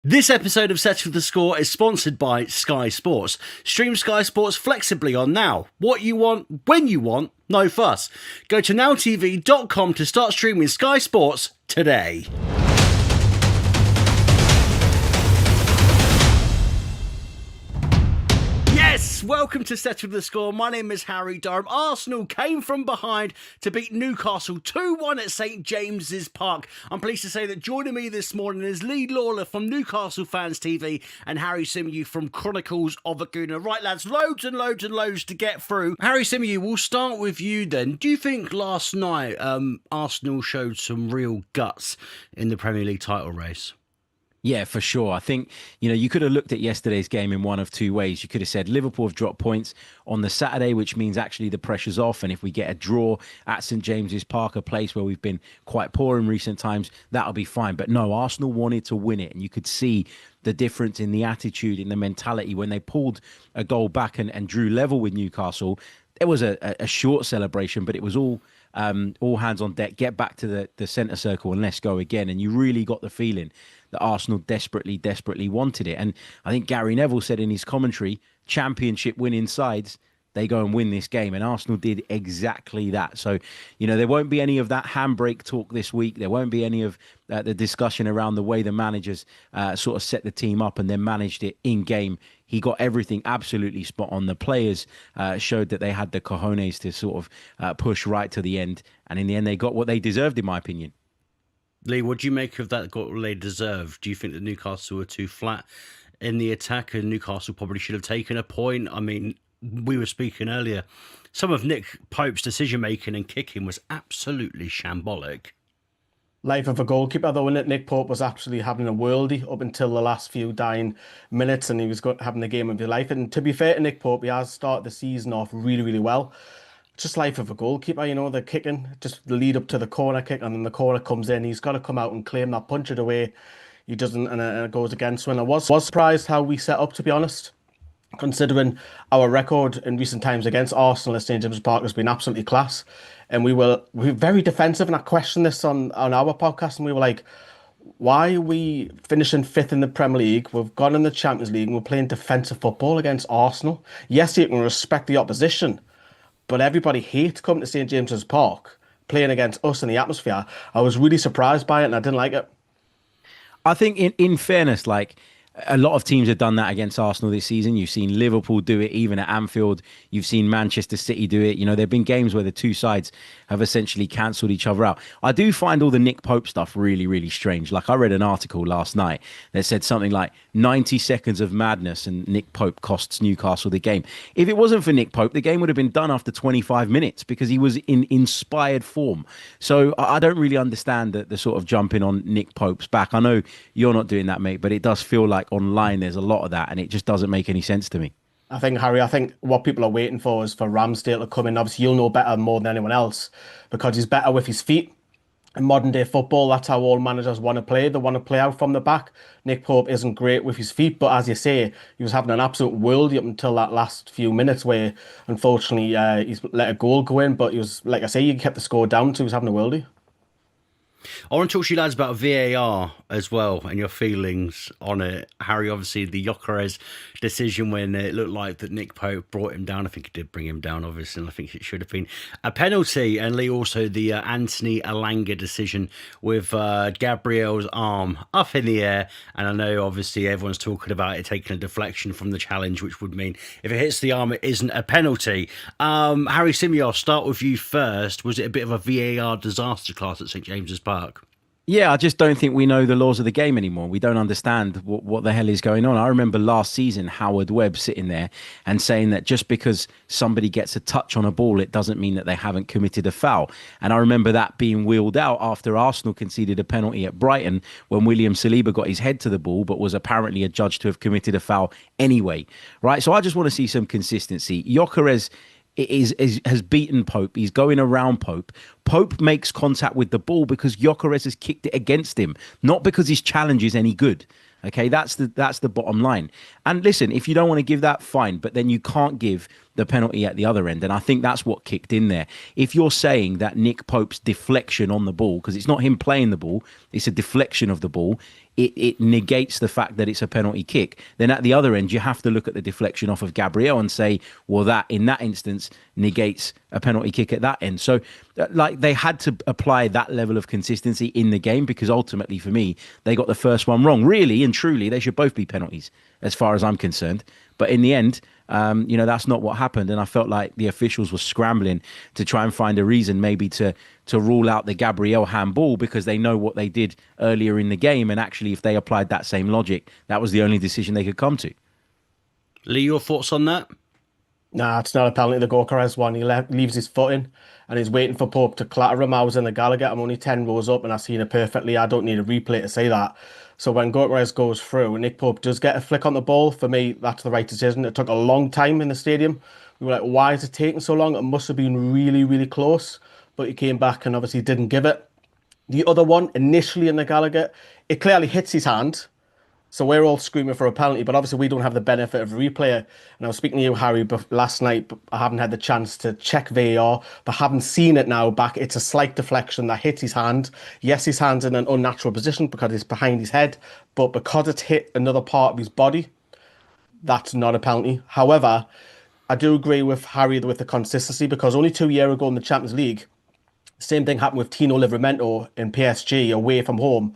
This episode of Settle the Score is sponsored by Sky Sports. Stream Sky Sports flexibly on Now. What you want, when you want, no fuss. Go to nowtv.com to start streaming Sky Sports today. Yes, welcome to Settle the Score. My name is Harry Durham. Arsenal came from behind to beat Newcastle 2-1 at St James's Park. I'm pleased to say that joining me this morning is Lee Lawler from Newcastle Fans TV and Harry Symeou from Chronicles of a Gooner. Right, lads, loads and loads and loads to get through. Harry Symeou, we'll start with you then. Do you think last night Arsenal showed some real guts in the Premier League title race? Yeah, for sure. I think, you could have looked at yesterday's game in one of two ways. You could have said Liverpool have dropped points on the Saturday, which means actually the pressure's off. And if we get a draw at St James's Park, a place where we've been quite poor in recent times, that'll be fine. But no, Arsenal wanted to win it. And you could see the difference in the attitude, in the mentality when they pulled a goal back and drew level with Newcastle. There was a short celebration, but it was all hands on deck, get back to the centre circle and let's go again. And you really got the feeling that Arsenal desperately wanted it. And I think Gary Neville said in his commentary, championship winning sides, they go and win this game. And Arsenal did exactly that. So, there won't be any of that handbrake talk this week. There won't be any of the discussion around the way the managers sort of set the team up and then managed it in game. He got everything absolutely spot on. The players showed that they had the cojones to sort of push right to the end. And in the end, they got what they deserved, in my opinion. Lee, what do you make of that, got what they deserved? Do you think that Newcastle were too flat in the attack and Newcastle probably should have taken a point? I mean, we were speaking earlier. Some of Nick Pope's decision-making and kicking was absolutely shambolic. Life of a goalkeeper, though, isn't it? Nick Pope was actually having a worldie up until the last few dying minutes, and he was having the game of his life. And to be fair to Nick Pope, he has started the season off really, really well. Just life of a goalkeeper, the kicking, just the lead up to the corner kick, and then the corner comes in. He's got to come out and claim that, punch it away. He doesn't, and it goes against when I was surprised how we set up, to be honest. Considering our record in recent times against Arsenal at St James's Park has been absolutely class. And we were very defensive, and I questioned this on our podcast, and we were like, why are we finishing fifth in the Premier League? We've gone in the Champions League and we're playing defensive football against Arsenal. Yes, you can respect the opposition, but everybody hates coming to St James's Park, playing against us in the atmosphere. I was really surprised by it and I didn't like it. I think in fairness, a lot of teams have done that against Arsenal this season. You've seen Liverpool do it even at Anfield. You've seen Manchester City do it. There have been games where the two sides have essentially cancelled each other out. I do find all the Nick Pope stuff really, really strange. I read an article last night that said something like 90 seconds of madness and Nick Pope costs Newcastle the game. If it wasn't for Nick Pope, the game would have been done after 25 minutes because he was in inspired form. So I don't really understand the sort of jumping on Nick Pope's back. I know you're not doing that, mate, but it does feel like online there's a lot of that and it just doesn't make any sense to me. Harry, what people are waiting for is for Ramsdale to come in. Obviously, you'll know better more than anyone else because he's better with his feet. In modern day football, that's how all managers want to play. They want to play out from the back. Nick Pope isn't great with his feet, but as you say, he was having an absolute worldie up until that last few minutes where, unfortunately, he's let a goal go in. But he was, like I say, he kept the score down, so he was having a worldie. I want to talk to you lads about VAR as well and your feelings on it. Harry, obviously the Gyökeres decision when it looked like that Nick Pope brought him down. I think it did bring him down, obviously, and I think it should have been a penalty. And Lee, also the Anthony Elanga decision with Gabriel's arm up in the air. And I know, obviously, everyone's talking about it taking a deflection from the challenge, which would mean if it hits the arm, it isn't a penalty. Harry Symeou, I'll start with you first. Was it a bit of a VAR disaster class at St James's Park? Yeah, I just don't think we know the laws of the game anymore. We don't understand what the hell is going on. I remember last season, Howard Webb sitting there and saying that just because somebody gets a touch on a ball, it doesn't mean that they haven't committed a foul. And I remember that being wheeled out after Arsenal conceded a penalty at Brighton when William Saliba got his head to the ball, but was apparently adjudged to have committed a foul anyway. Right? So I just want to see some consistency. Gyökeres has beaten Pope. He's going around Pope. Pope makes contact with the ball because Gyökeres has kicked it against him, not because his challenge is any good. Okay, that's the bottom line. And listen, if you don't want to give that, fine, but then you can't give the penalty at the other end. And I think that's what kicked in there. If you're saying that Nick Pope's deflection on the ball, because it's not him playing the ball, it's a deflection of the ball, it negates the fact that it's a penalty kick. Then at the other end, you have to look at the deflection off of Gabriel and say, well, that in that instance negates a penalty kick at that end. So like they had to apply that level of consistency in the game, because ultimately for me, they got the first one wrong. Really and truly, they should both be penalties as far as I'm concerned. But in the end, that's not what happened. And I felt like the officials were scrambling to try and find a reason maybe to rule out the Gabriel handball, because they know what they did earlier in the game. And actually, if they applied that same logic, that was the only decision they could come to. Lee, your thoughts on that? Nah, it's not a penalty. The Gyökeres one, he leaves his foot in and he's waiting for Pope to clatter him. I was in the Gallagher. I'm only 10 rows up and I've seen it perfectly. I don't need a replay to say that. So when Gyökeres goes through and Nick Pope does get a flick on the ball, for me, that's the right decision. It took a long time in the stadium. We were like, why is it taking so long? It must have been really, really close. But he came back and obviously didn't give it. The other one, initially in the Gallagher, it clearly hits his hand. So we're all screaming for a penalty, but obviously we don't have the benefit of a replay. And I was speaking to you, Harry, last night. I haven't had the chance to check VAR, but haven't seen it now back. It's a slight deflection that hits his hand. Yes, his hand's in an unnatural position because it's behind his head, but because it's hit another part of his body, that's not a penalty. However, I do agree with Harry with the consistency, because only 2 years ago in the Champions League, same thing happened with Tino Livramento in PSG away from home.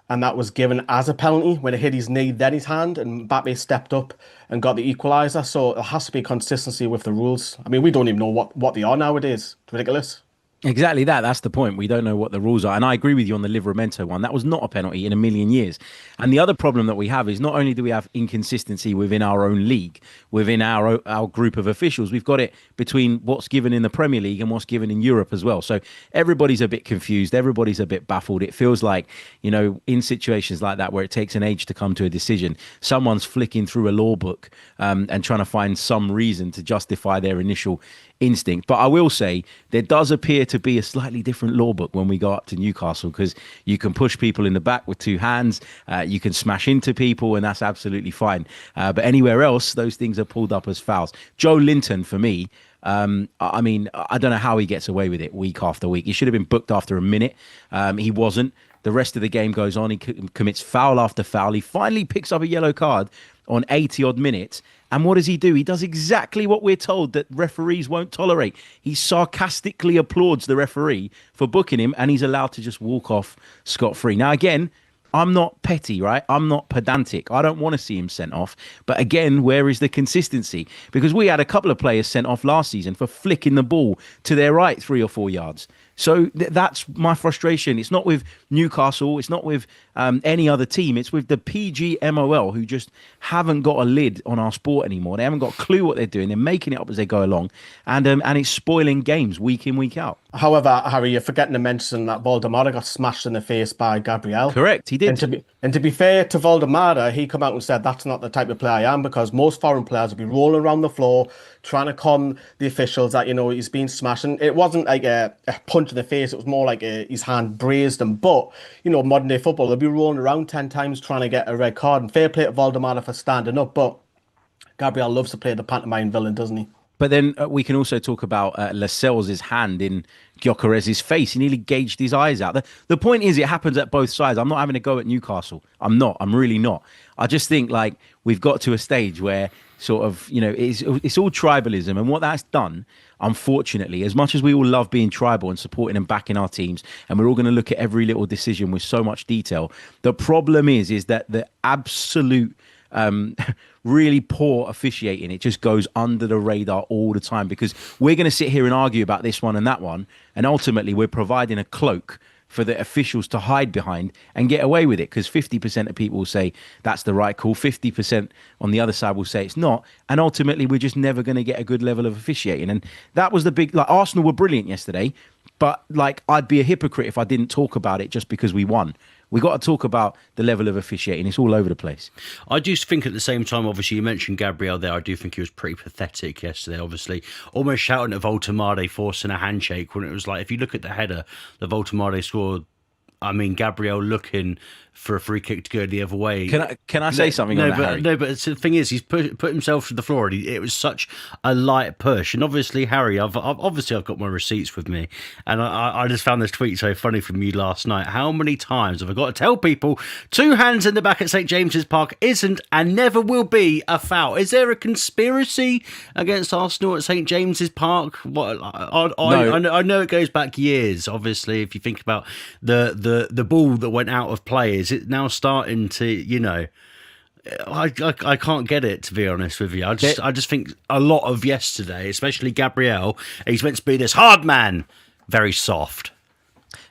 And that was given as a penalty when it hit his knee, then his hand, and Mbappe stepped up and got the equaliser. So there has to be consistency with the rules. I mean, we don't even know what they are nowadays. It's ridiculous. Exactly that. That's the point. We don't know what the rules are. And I agree with you on the Livramento one. That was not a penalty in a million years. And the other problem that we have is not only do we have inconsistency within our own league, within our group of officials, we've got it between what's given in the Premier League and what's given in Europe as well. So everybody's a bit confused. Everybody's a bit baffled. It feels like, in situations like that where it takes an age to come to a decision, someone's flicking through a law book and trying to find some reason to justify their initial instinct. But I will say there does appear to be a slightly different law book when we go up to Newcastle, because you can push people in the back with two hands, you can smash into people, and that's absolutely fine. But anywhere else, those things are pulled up as fouls. Joe Linton, for me, I mean, I don't know how he gets away with it week after week. He should have been booked after a minute. He wasn't. The rest of the game goes on. He commits foul after foul. He finally picks up a yellow card on 80 odd minutes. And what does he do? He does exactly what we're told that referees won't tolerate. He sarcastically applauds the referee for booking him, and he's allowed to just walk off scot-free. Now, again, I'm not petty, right? I'm not pedantic. I don't want to see him sent off. But again, where is the consistency? Because we had a couple of players sent off last season for flicking the ball to their right 3 or 4 yards. So that's my frustration. It's not with Newcastle. It's not with any other team. It's with the PGMOL, who just haven't got a lid on our sport anymore. They haven't got a clue what they're doing. They're making it up as they go along. And it's spoiling games week in, week out. However, Harry, you're forgetting to mention that Woltemade got smashed in the face by Gabriel. Correct, he did. And to be fair to Woltemade, he come out and said that's not the type of player I am, because most foreign players would be rolling around the floor trying to con the officials that, he's been smashed. And it wasn't like a punch in the face. It was more like his hand grazed him. But, modern day football, they'll be rolling around 10 times trying to get a red card. And fair play to Woltemade for standing up. But Gabriel loves to play the pantomime villain, doesn't he? But then we can also talk about Lascelles' hand in Gyökeres' face. He nearly gauged his eyes out. The point is, it happens at both sides. I'm not having a go at Newcastle. I'm not. I'm really not. I just think like we've got to a stage where sort of, it's all tribalism. And what that's done, unfortunately, as much as we all love being tribal and supporting and backing our teams, and we're all going to look at every little decision with so much detail, the problem is that the absolute really poor officiating, it just goes under the radar all the time, because we're going to sit here and argue about this one and that one, and ultimately we're providing a cloak for the officials to hide behind and get away with it, because 50% of people will say that's the right call, 50% on the other side will say it's not, and ultimately we're just never going to get a good level of officiating. And that was the big, like, Arsenal were brilliant yesterday, but like I'd be a hypocrite if I didn't talk about it just because we won. We got to talk about the level of officiating. It's all over the place. I do think at the same time, obviously, you mentioned Gabriel there. I do think he was pretty pathetic yesterday, obviously. Almost shouting at Woltemade, forcing a handshake when it was like, if you look at the header that Woltemade scored, I mean, Gabriel looking for a free kick to go the other way. Can I say something on that, Harry? No, but the thing is, he's put himself to the floor, and it was such a light push. And obviously, Harry, I've got my receipts with me, and I just found this tweet so funny from you last night. How many times have I got to tell people 2 hands in the back at St James's Park isn't and never will be a foul? Is there a conspiracy against Arsenal at St James's Park? What I know it goes back years. Obviously, if you think about the ball that went out of play, is it now starting to, you know, I can't get it, to be honest with you. I just think a lot of yesterday, especially Gabriel, he's meant to be this hard man, very soft.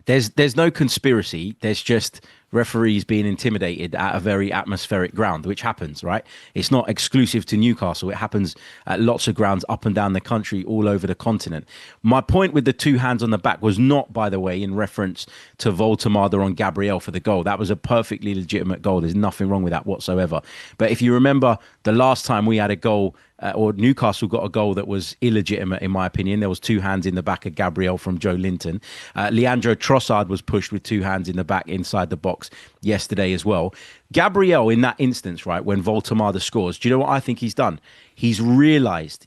There's no conspiracy. There's just referees being intimidated at a very atmospheric ground, which happens, right? It's not exclusive to Newcastle. It happens at lots of grounds up and down the country, all over the continent. My point with the 2 hands on the back was not, by the way, in reference to Woltemade on Gabriel for the goal. That was a perfectly legitimate goal. There's nothing wrong with that whatsoever. But if you remember the last time we had a goal, or Newcastle got a goal that was illegitimate, in my opinion. There was 2 hands in the back of Gabriel from Joe Linton. Leandro Trossard was pushed with 2 hands in the back inside the box yesterday as well. Gabriel, in that instance, right, when Woltemade scores, do you know what I think he's done? He has realised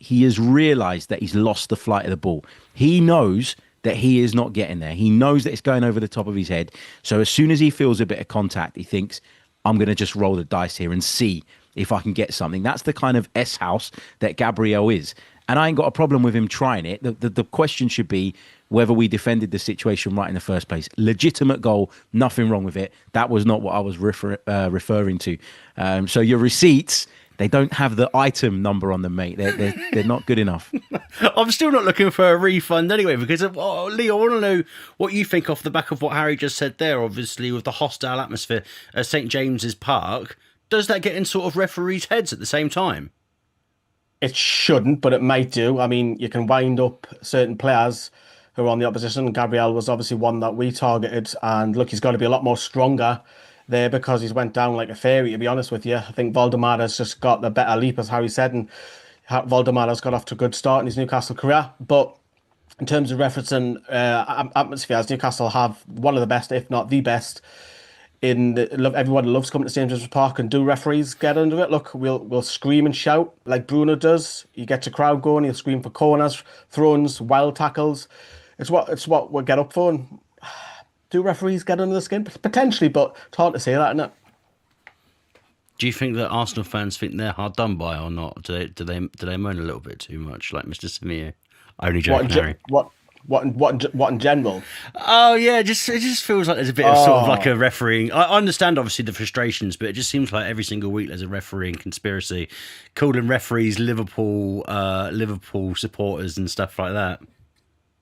that he's lost the flight of the ball. He knows that he is not getting there. He knows that it's going over the top of his head. So as soon as he feels a bit of contact, he thinks, I'm going to just roll the dice here and see if I can get something. That's the kind of S-house that Gabriel is. And I ain't got a problem with him trying it. The question should be whether we defended the situation right in the first place. Legitimate goal, nothing wrong with it. That was not what I was referring to. So your receipts, they don't have the item number on them, mate. They're not good enough. I'm still not looking for a refund anyway, because, Lee, I want to know what you think off the back of what Harry just said there, obviously, with the hostile atmosphere at St James's Park. Does that get in sort of referees' heads at the same time? It shouldn't, but it might do. I mean, you can wind up certain players who are on the opposition. Gabriel was obviously one that we targeted, and look, he's got to be a lot more stronger there because he's went down like a fairy, to be honest with you. I think Woltemade has just got the better leap, as Harry said, and Woltemade has got off to a good start in his Newcastle career. But in terms of referencing atmospheres, Newcastle have one of the best, if not the best. Everyone loves coming to St James's Park, and do referees get under it? Look, we'll scream and shout like Bruno does. He gets a crowd going. He'll scream for corners, throws, wild tackles. It's what we get up for. And do referees get under the skin? Potentially, but it's hard to say that, isn't it? Do you think that Arsenal fans think they're hard done by or not? Do they moan a little bit too much, like Mr. Simeo? Only joking, Harry. What in general? Oh yeah, it just feels like there's a bit of sort of like a refereeing. I understand obviously the frustrations, but it just seems like every single week there's a refereeing conspiracy, calling referees Liverpool supporters and stuff like that.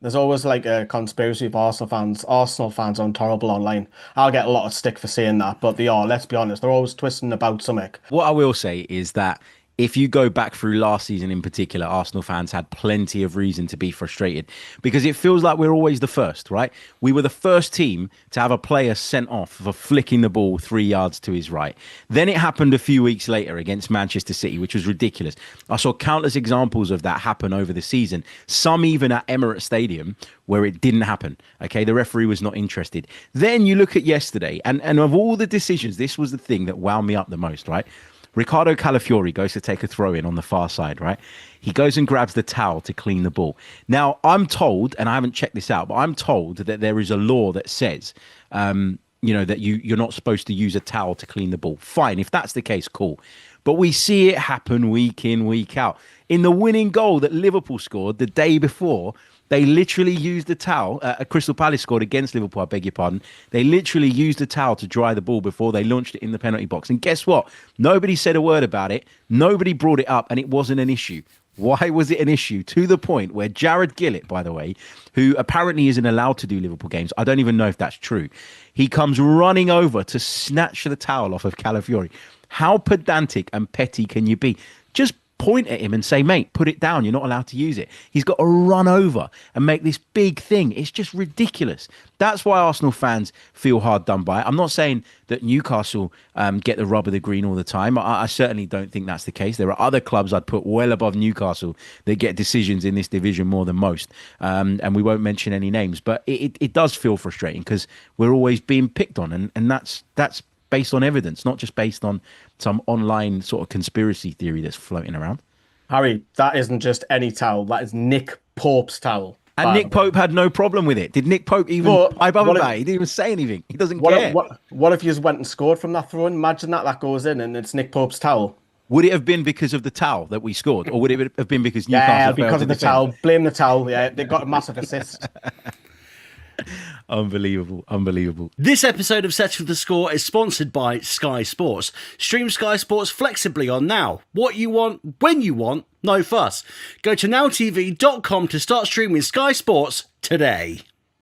There's always like a conspiracy of Arsenal fans. Arsenal fans are terrible online. I'll get a lot of stick for saying that, but they are. Let's be honest, they're always twisting about something. What I will say is that if you go back through last season in particular, Arsenal fans had plenty of reason to be frustrated because it feels like we're always the first, right? We were the first team to have a player sent off for flicking the ball 3 yards to his right. Then it happened a few weeks later against Manchester City, which was ridiculous. I saw countless examples of that happen over the season, some even at Emirates Stadium where it didn't happen. Okay, the referee was not interested. Then you look at yesterday, and of all the decisions, this was the thing that wound me up the most, right? Ricardo Calafiori goes to take a throw in on the far side, right? He goes and grabs the towel to clean the ball. Now, I'm told, and I haven't checked this out, but I'm told that there is a law that says, that you're not supposed to use a towel to clean the ball. Fine, if that's the case, cool. But we see it happen week in, week out. In the winning goal that Liverpool scored the day before, they literally used the towel. Crystal Palace scored against Liverpool, I beg your pardon. They literally used the towel to dry the ball before they launched it in the penalty box. And guess what? Nobody said a word about it. Nobody brought it up, and it wasn't an issue. Why was it an issue? To the point where Jared Gillett, by the way, who apparently isn't allowed to do Liverpool games, I don't even know if that's true, he comes running over to snatch the towel off of Calafiori. How pedantic and petty can you be? Just point at him and say, mate, put it down. You're not allowed to use it. He's got to run over and make this big thing. It's just ridiculous. That's why Arsenal fans feel hard done by. I'm not saying that Newcastle get the rub of the green all the time. I certainly don't think that's the case. There are other clubs I'd put well above Newcastle that get decisions in this division more than most. And we won't mention any names. But it does feel frustrating because we're always being picked on. And that's based on evidence, not just based on some online sort of conspiracy theory that's floating around. Harry, that isn't just any towel. That is Nick Pope's towel. And Nick Pope had no problem with it. Did Nick Pope even pipe up about it? He didn't even say anything. He doesn't care. What if you just went and scored from that throw-in? Imagine that goes in and it's Nick Pope's towel. Would it have been because of the towel that we scored? Or would it have been because Newcastle Yeah, failed because to of the defend? towel. Blame the towel. Yeah, they got a massive assist. Unbelievable. Unbelievable. This episode of Settle the Score is sponsored by Sky Sports. Stream Sky Sports flexibly on Now. What you want, when you want, no fuss. Go to nowtv.com to start streaming Sky Sports today.